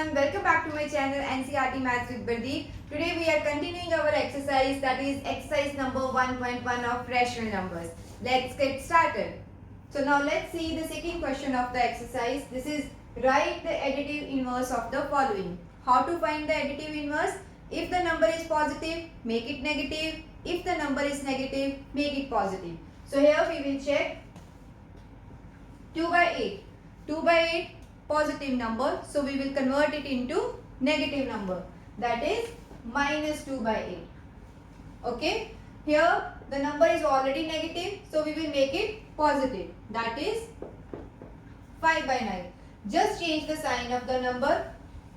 everyone, welcome back to my channel NCERT Maths with Pradeep. Today we are continuing our exercise, that is exercise number 1.1 of rational numbers. Let's get started. So now let's see the second question of the exercise. This is write the additive inverse of the following. How to find the additive inverse? If the number is positive, make it negative. If the number is negative, make it positive. So here we will check 2 by 8. 2 by 8 positive number, so we will convert it into negative number, that is minus 2 by 8. Okay, here the number is already negative, so we will make it positive, that is 5 by 9. Just change the sign of the number,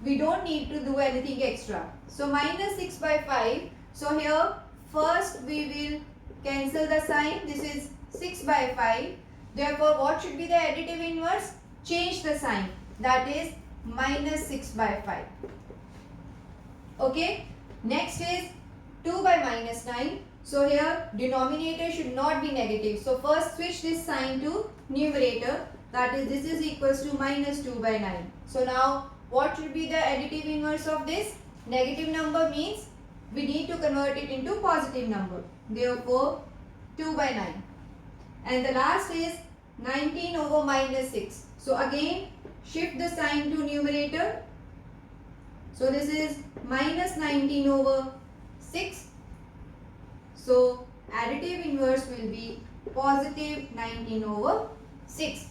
we don't need to do anything extra. So minus 6 by 5, so here first we will cancel the sign, this is 6 by 5. Therefore what should be the additive inverse? Change the sign, that is minus 6 by 5. Okay, next is 2 by minus 9. So here denominator should not be negative. So first switch this sign to numerator, that is this is equals to minus 2 by 9. So now what should be the additive inverse of this? Negative number means we need to convert it into positive number. Therefore 2 by 9. And the last is 19 over minus 6. So again shift the sign to numerator. So this is minus 19 over 6. So additive inverse will be positive 19 over 6.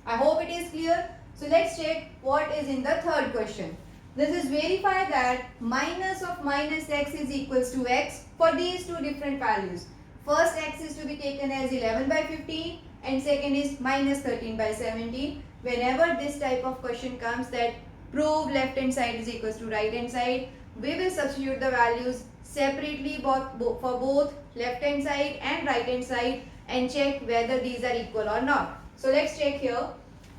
I hope it is clear. So let's check what is in the third question. This is verify that minus of minus x is equals to x for these two different values. First x is to be taken as 11 by 15 and second is minus 13 by 17. Whenever this type of question comes that prove left hand side is equals to right hand side, we will substitute the values separately for both left hand side and right hand side and check whether these are equal or not. So let's check here.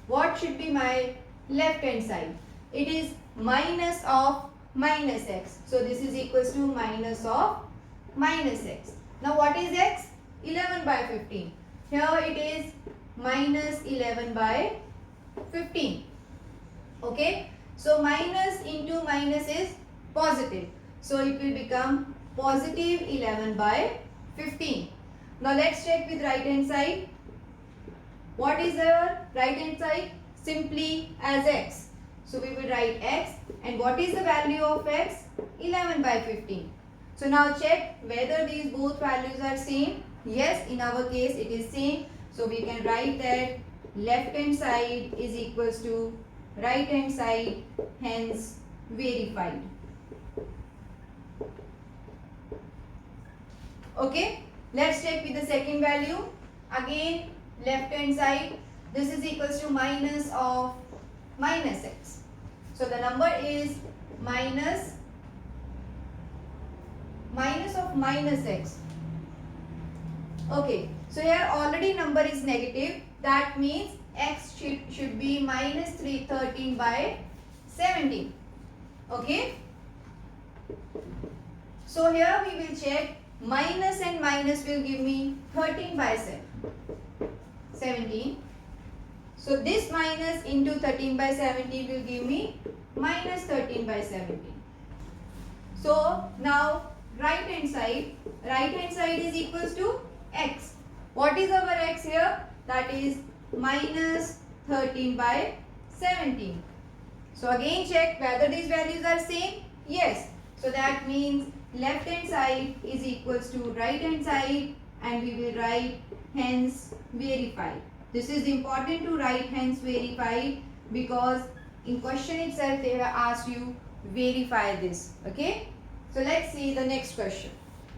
What should be my left hand side? It is minus of minus x. So this is equals to minus of minus x. Now what is x? 11 by 15. Here it is minus 11 by 15. Okay. So minus into minus is positive. So it will become positive 11 by 15. Now let's check with right hand side. What is our right hand side? Simply as x. So we will write x, and what is the value of x? 11 by 15. So now check whether these both values are same. Yes, in our case it is same. So we can write that left hand side is equals to right hand side, hence verified. Okay, let's check with the second value. Again left hand side, this is equals to minus of minus x. So the number is minus of minus x. Okay, so here already number is negative, that means x should be minus 13 by 17. Okay, so here we will check minus and minus will give me 13 by 17. So this minus into 13 by 17 will give me minus 13 by 17. So now right hand side is equals to x. What is our x here? That is minus 13 by 17. So again check whether these values are same. Yes. So that means left hand side is equals to right hand side, and we will write hence verified. This is important to write hence verified because in question itself they have asked you verify this. Okay. So let's see the next question.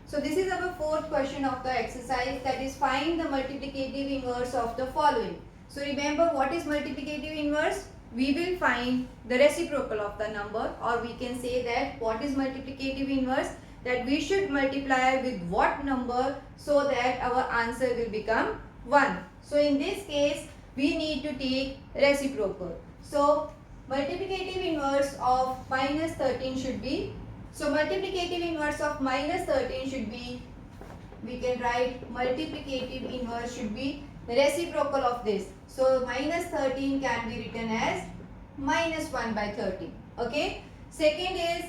So this is our fourth question of the exercise, that is find the multiplicative inverse of the following. So remember what is multiplicative inverse? We will find the reciprocal of the number, or we can say that what is multiplicative inverse? That we should multiply with what number so that our answer will become 1. So in this case we need to take reciprocal. So multiplicative inverse of minus 13 should be, multiplicative inverse of minus 13 should be, we can write multiplicative inverse should be the reciprocal of this. So minus 13 can be written as minus 1 by 13. Okay. Second is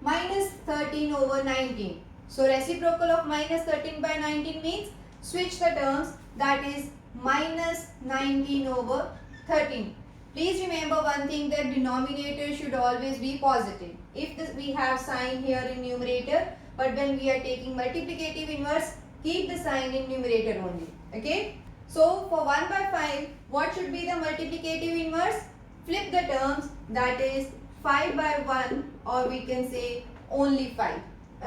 minus 13 over 19. So reciprocal of minus 13 by 19 means switch the terms, that is minus 19 over 13. Please remember one thing, that denominator should always be positive. If we have sign here in numerator, but when we are taking multiplicative inverse, keep the sign in numerator only. Okay. So for 1 by 5, what should be the multiplicative inverse? Flip the terms, that is 5 by 1, or we can say only 5.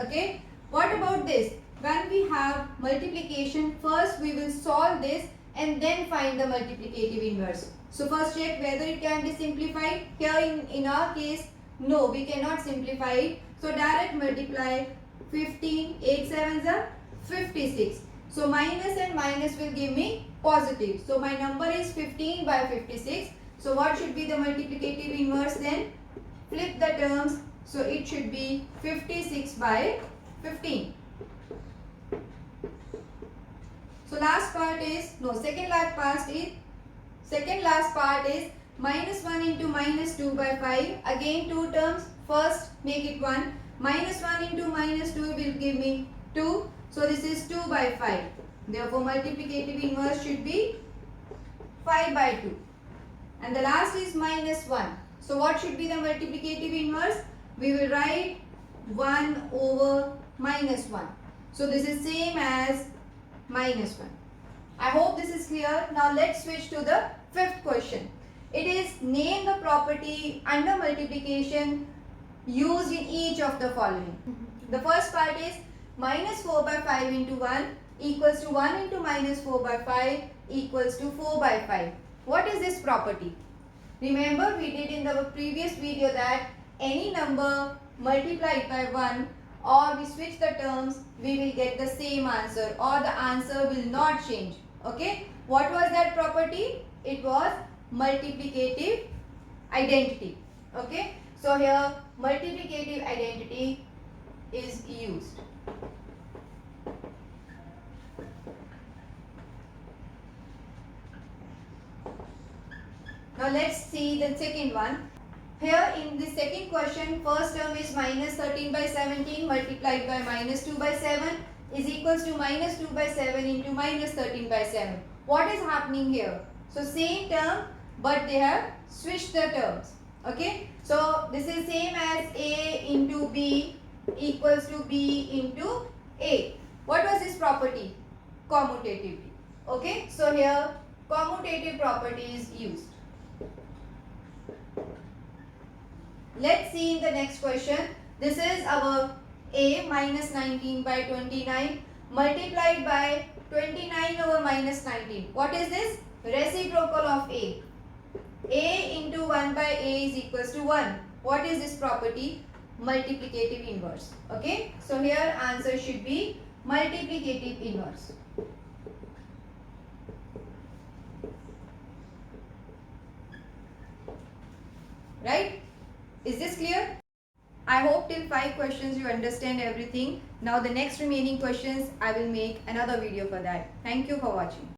Okay. What about this? When we have multiplication, first we will solve this and then find the multiplicative inverse. So first check whether it can be simplified. Here in our case, no, we cannot simplify it. So direct multiply 15, 8 sevens are 56. So minus and minus will give me positive. So my number is 15 by 56. So what should be the multiplicative inverse then? Flip the terms. So it should be 56 by 15. So last part is, no, second last part is minus 1 into minus 2 by 5. Again two terms. First make it 1. Minus 1 into minus 2 will give me 2. So this is 2 by 5. Therefore multiplicative inverse should be 5 by 2. And the last is minus 1. So what should be the multiplicative inverse? We will write 1 over minus 1. So this is same as minus 1. I hope this is clear. Now let's switch to the fifth question. It is name the property under multiplication used in each of the following. The first part is minus 4 by 5 into 1 equals to 1 into minus 4 by 5 equals to 4 by 5. What is this property? Remember we did in the previous video that any number multiplied by 1 or we switch the terms, we will get the same answer or the answer will not change. Okay. What was that property? It was multiplicative identity. Okay. So here multiplicative identity is used. Now let's see the second one. Here in the second question, first term is minus 13 by 17 multiplied by minus 2 by 7 is equals to minus 2 by 7 into minus 13 by 7. What is happening here? So same term, but they have switched the terms. Okay. So this is same as A into B equals to B into A. What was this property? Commutativity. Okay. So here commutative property is used. Let's see in the next question. This is our A minus 19 by 29 multiplied by 29 over minus 19. What is this? Reciprocal of A. A into 1 by A is equals to 1. What is this property? Multiplicative inverse. Okay. So here answer should be multiplicative inverse. Right? Is this clear? I hope till 5 questions you understand everything. Now the next remaining questions I will make another video for that. Thank you for watching.